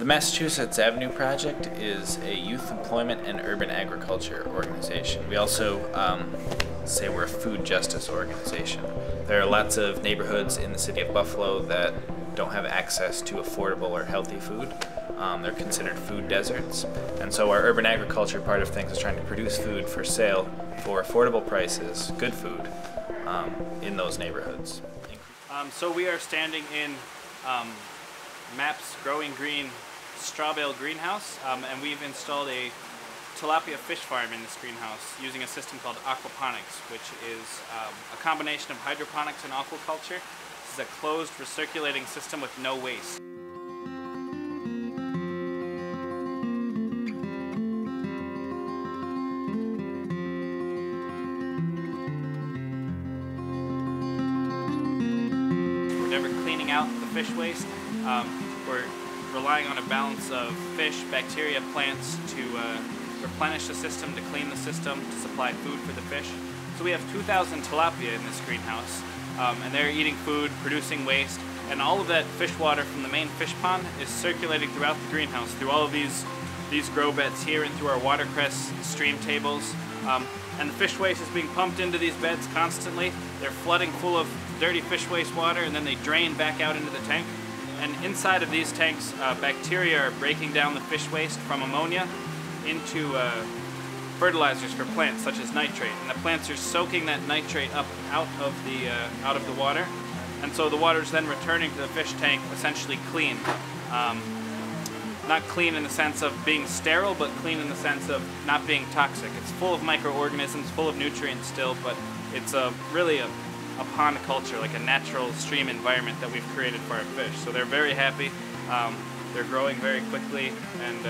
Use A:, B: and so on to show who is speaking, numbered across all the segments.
A: The Massachusetts Avenue Project is a youth employment and urban agriculture organization. We also say we're a food justice organization. There are lots of neighborhoods in the city of Buffalo that don't have access to affordable or healthy food. They're considered food deserts. And so our urban agriculture part of things is trying to produce food for sale for affordable prices, good food, in those neighborhoods.
B: So we are standing in MAP's Growing Green straw bale greenhouse, and we've installed a tilapia fish farm in this greenhouse using a system called Aquaponics, which is a combination of hydroponics and aquaculture. This is a closed recirculating system with no waste. We're never cleaning out the fish waste. We're relying on a balance of fish, bacteria, plants to replenish the system, to clean the system, to supply food for the fish. So we have 2,000 tilapia in this greenhouse, and they're eating food, producing waste, and all of that fish water from the main fish pond is circulating throughout the greenhouse, through all of these grow beds here and through our watercress stream tables. And the fish waste is being pumped into these beds constantly. They're flooding full of dirty fish waste water, and then they drain back out into the tank. And inside of these tanks, bacteria are breaking down the fish waste from ammonia into fertilizers for plants, such as nitrate. And the plants are soaking that nitrate up out of the water, and so the water is then returning to the fish tank essentially clean. Not clean in the sense of being sterile, but clean in the sense of not being toxic. It's full of microorganisms, full of nutrients still, but it's really a pond culture, like a natural stream environment that we've created for our fish. So they're very happy, they're growing very quickly, and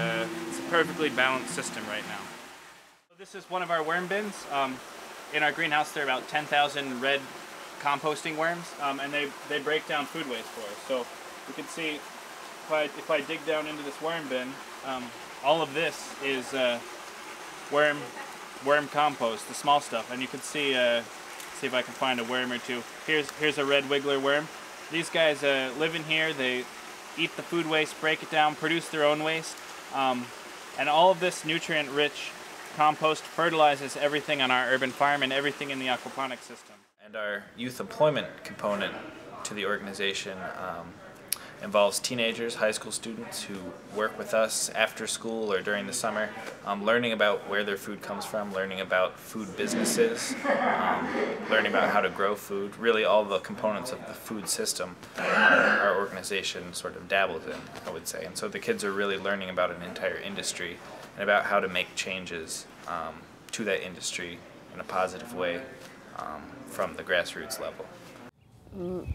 B: it's a perfectly balanced system right now. So this is one of our worm bins. In our greenhouse there are about 10,000 red composting worms, and they break down food waste for us. So you can see if I dig down into this worm bin, all of this is worm compost, the small stuff, and you can see if I can find a worm or two. Here's a red wiggler worm. These guys live in here. They eat the food waste, break it down, produce their own waste, and all of this nutrient-rich compost fertilizes everything on our urban farm and everything in the aquaponics system.
A: And our youth employment component to the organization involves teenagers, high school students who work with us after school or during the summer, learning about where their food comes from, learning about food businesses, learning about how to grow food, really all the components of the food system our organization sort of dabbles in, I would say. And so the kids are really learning about an entire industry and about how to make changes to that industry in a positive way from the grassroots level.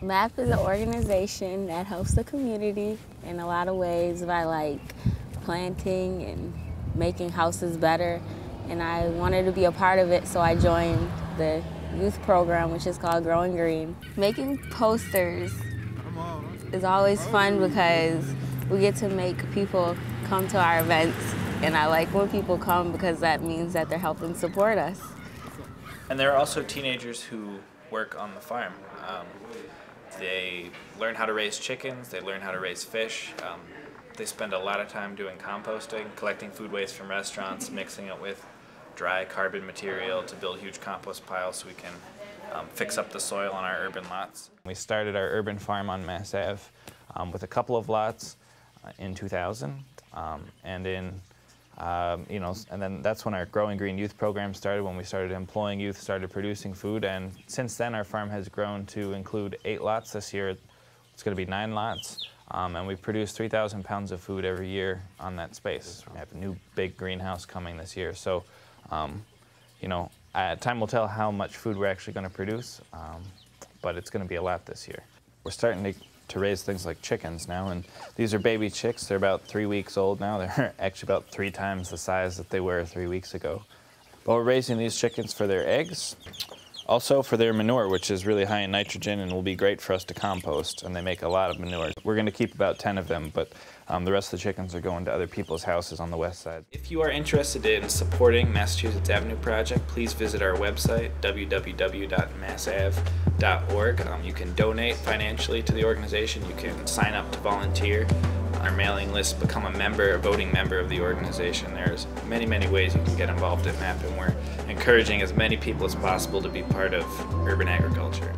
C: MAP is an organization that helps the community in a lot of ways by like planting and making houses better, and I wanted to be a part of it, so I joined the youth program, which is called Growing Green. Making posters is always fun because we get to make people come to our events, and I like when people come because that means that they're helping support us.
A: And there are also teenagers who work on the farm. They learn how to raise chickens, they learn how to raise fish. They spend a lot of time doing composting, collecting food waste from restaurants, mixing it with dry carbon material to build huge compost piles so we can fix up the soil on our urban lots. We started our urban farm on Mass Ave with a couple of lots in 2000, and in and then that's when our Growing Green youth program started, when we started employing youth, started producing food, and since then our farm has grown to include 8 lots. This year it's going to be 9 lots, and we produce 3,000 pounds of food every year on that space. We have a new big greenhouse coming this year, so time will tell how much food we're actually going to produce, but it's going to be a lot this year. We're starting to raise things like chickens now, and these are baby chicks. They're about 3 weeks old now. They're actually about 3 times the size that they were 3 weeks ago. But we're raising these chickens for their eggs, also for their manure, which is really high in nitrogen and will be great for us to compost, and they make a lot of manure. We're going to keep about 10 of them, but the rest of the chickens are going to other people's houses on the west side. If you are interested in supporting Massachusetts Avenue Project, please visit our website, www.massav.org. You can donate financially to the organization, you can sign up to volunteer, our mailing list, become a voting member of the organization. There's many, many ways you can get involved at MAP, and we're encouraging as many people as possible to be part of urban agriculture.